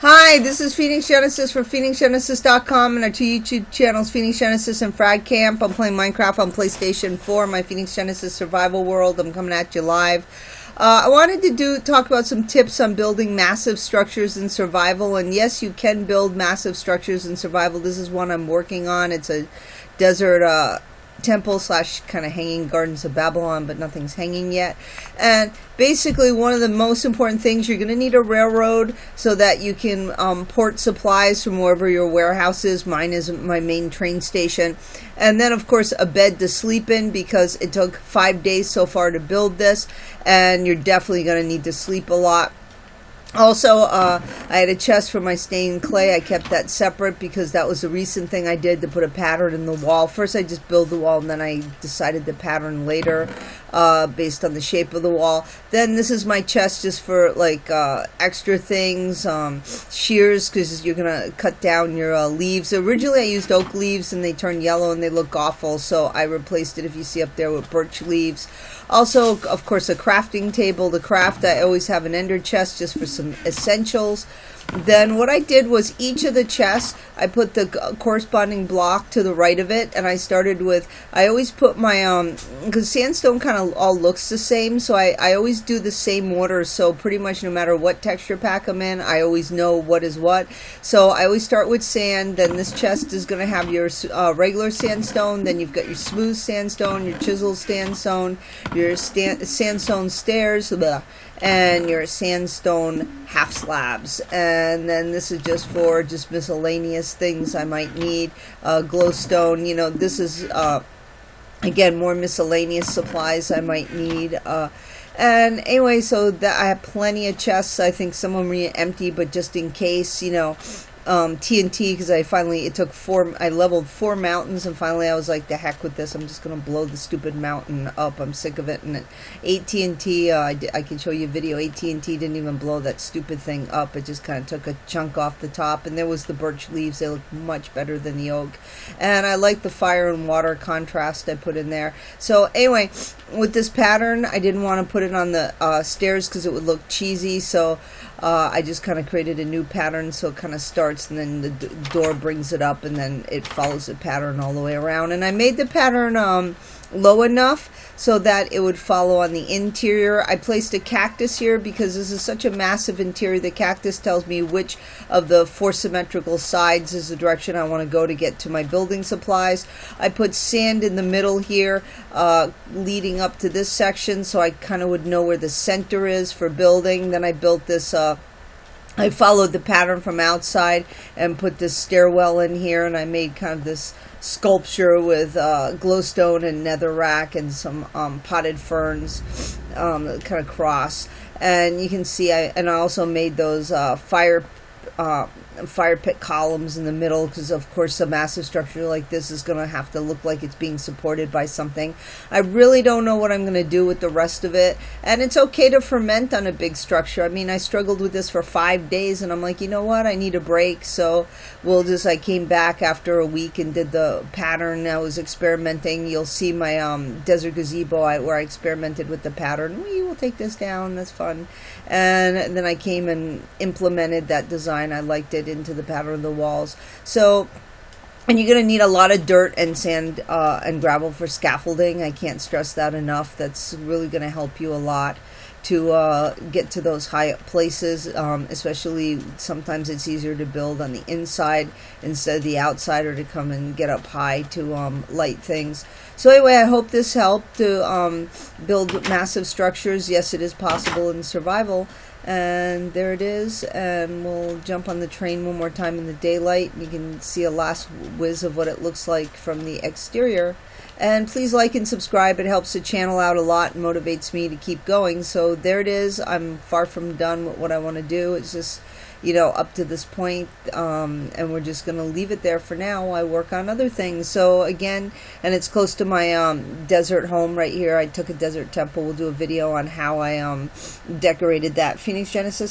Hi, this is Phoenix Genesis for PhoenixGenesis.com and our two YouTube channels, Phoenix Genesis and Frag Camp. I'm playing Minecraft on PlayStation 4, my Phoenix Genesis Survival World. I'm coming at you live. I wanted to talk about some tips on building massive structures in survival. And yes, you can build massive structures in survival. This is one I'm working on. It's a desert temple slash kind of hanging gardens of Babylon, but nothing's hanging yet. And basically one of the most important things, you're going to need a railroad so that you can port supplies from wherever your warehouse is. Mine is my main train station. And then of course a bed to sleep in, because it took 5 days so far to build this, and you're definitely going to need to sleep a lot. Also, I had a chest for my stained clay. I kept that separate because that was a recent thing I did, to put a pattern in the wall. First I just built the wall, and then I decided the pattern later based on the shape of the wall. Then this is my chest just for like extra things, shears, because you're going to cut down your leaves. Originally I used oak leaves and they turn yellow and they look awful, so I replaced it, if you see up there, with birch leaves. Also, of course, a crafting table to craft. I always have an ender chest just for some essentials. Then what I did was, each of the chests, I put the corresponding block to the right of it, and I started with, I always put my, because sandstone kind of all looks the same, so I always do the same order, so pretty much no matter what texture pack I'm in, I always know what is what. So I always start with sand. Then this chest is going to have your regular sandstone, then you've got your smooth sandstone, your chiseled sandstone, your sandstone stairs, and your sandstone half slabs. And then this is just for miscellaneous things I might need. Glowstone, this is again more miscellaneous supplies I might need. And anyway, so that I have plenty of chests. I think some of them are empty, but just in case, TNT, because I leveled 4 mountains, and finally I was like, the heck with this, I'm just going to blow the stupid mountain up. I'm sick of it. And 8 TNT, I can show you a video, 8 TNT didn't even blow that stupid thing up. It just kind of took a chunk off the top, and there was the birch leaves. They look much better than the oak. And I like the fire and water contrast I put in there. So anyway, with this pattern, I didn't want to put it on the stairs because it would look cheesy, so I just kind of created a new pattern, so it kind of starts and then the door brings it up, and then it follows the pattern all the way around. And I made the pattern low enough so that it would follow on the interior. I placed a cactus here because this is such a massive interior. The cactus tells me which of the 4 symmetrical sides is the direction I want to go to get to my building supplies. I put sand in the middle here leading up to this section, so I kind of would know where the center is for building. Then I built this I followed the pattern from outside and put this stairwell in here, and I made kind of this sculpture with glowstone and netherrack and some potted ferns, kind of cross. And you can see I also made those fire pit columns in the middle, because of course a massive structure like this is going to have to look like it's being supported by something. I really don't know what I'm going to do with the rest of it, and it's okay to ferment on a big structure. I mean, I struggled with this for 5 days, and I'm like, you know what, I need a break. So I came back after a week and did the pattern. I was experimenting. You'll see my desert gazebo where I experimented with the pattern. We will take this down, that's fun. And then I came and implemented that design. I liked it into the pattern of the walls. So, and you're going to need a lot of dirt and sand and gravel for scaffolding. I can't stress that enough. That's really going to help you a lot to get to those high places, especially sometimes it's easier to build on the inside instead of the outside, or to come and get up high to light things. So anyway, I hope this helped to build massive structures. Yes, it is possible in survival. And there it is, and we'll jump on the train one more time in the daylight. You can see a last whiz of what it looks like from the exterior. And please like and subscribe. It helps the channel out a lot and motivates me to keep going. So there it is. I'm far from done with what I want to do. It's just, up to this point, and we're just going to leave it there for now. I work on other things. So again, and it's close to my desert home right here. I took a desert temple. We'll do a video on how I decorated that. Phoenix Genesis.